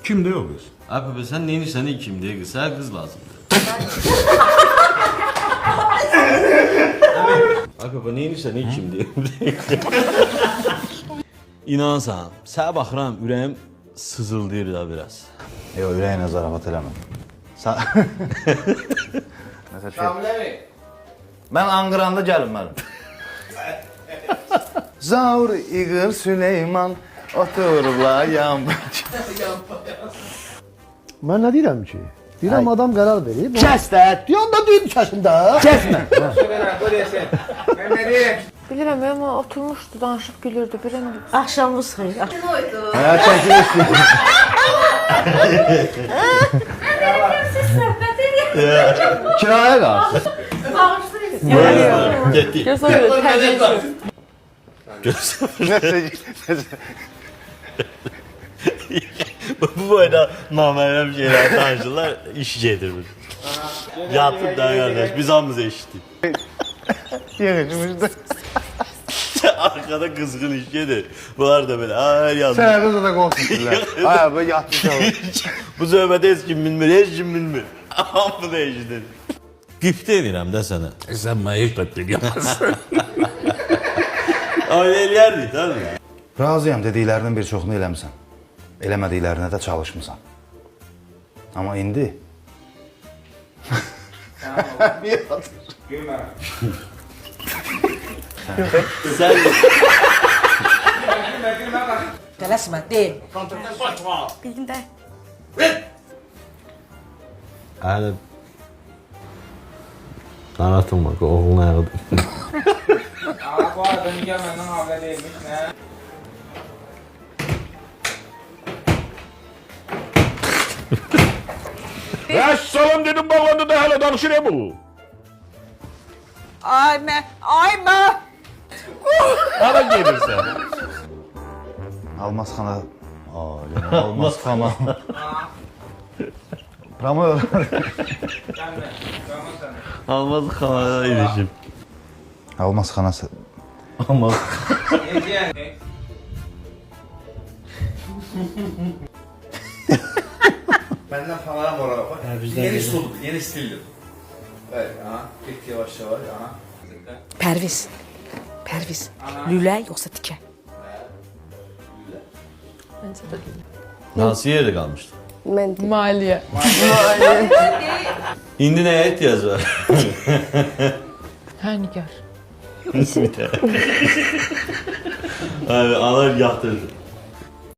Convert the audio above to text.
Kimde o kız? Abi sen neyini seni kim diye kız. Her kız lazımdır. Abi neyini seni kim diye. İnansan, sənə baxıram, ürəyim sızıldayır da biraz. Yox, ürəyinə zarafat eləmə. Şamil əmi. Mən Anqıranda gəlmədim. Zaur İğır Süleyman otururlar yan. Mən nə deyirəm ki? Deyirəm adam qərar verib. Kəs də. Deyən də deyim kəsində. Kəsmə. Söylə, bu desin. Mən nə deyim? Bilirəm, amma oturmuşdu, danışıb gülürdü. Birən Axşamınız xeyir. Hə, çəkilişdi. Kiraya qalsın. Getdi. Gözə görə təbii Bu boyda naməlum şeyler danışırlar, iş gedir bu. Yatıb da qardaş, biz hamımız eşitdik. Yığışmışdı. Arkada kızgın iş gedir. Bunlar da böyle, ay yazmış. Sənə qızı da qonsulurlar. Ay, bu yatmış olur. Bu söhbəti heç kim bilmir, heç kim bilmir. Hamı da eşidir. Qiptə edirəm də sənə. Sən mənə heç qət edəməzsən. Ay, eləyərdik, tabii. Razıyam, dediklərinin bir çoxunu eləmişsən. Eləmədiklərinə də çalışmısan. Amma indi... Gülmərəm. Sən... Tələsmə, deyil. bildim də. Hələ... Anlatılma, oğlun ayağıdır. Aa, bu arada Nigar məndən haber deyilmiş, nə? Vəssalam dedim bağlandı da hələ danışır bu. Ay mə. Hara gedirsən? Almaz xana... Almaz xana... Ramı... Gəlmə, gəlmə sənə. Almaz xanaya ilişim. Almaz xanası... Almaz. Necə? Benden falan var bak. Yeni stil, yeni stildir. Evet, aha. Git yavaş yavaş, aha. Pərviz. Lülə yoxsa tikə? Hansı yerdə qalmışdı? Mən maliyyə. İndi nəyə ehtiyac var? Hə, Nigar. Abi, anar yatırdı.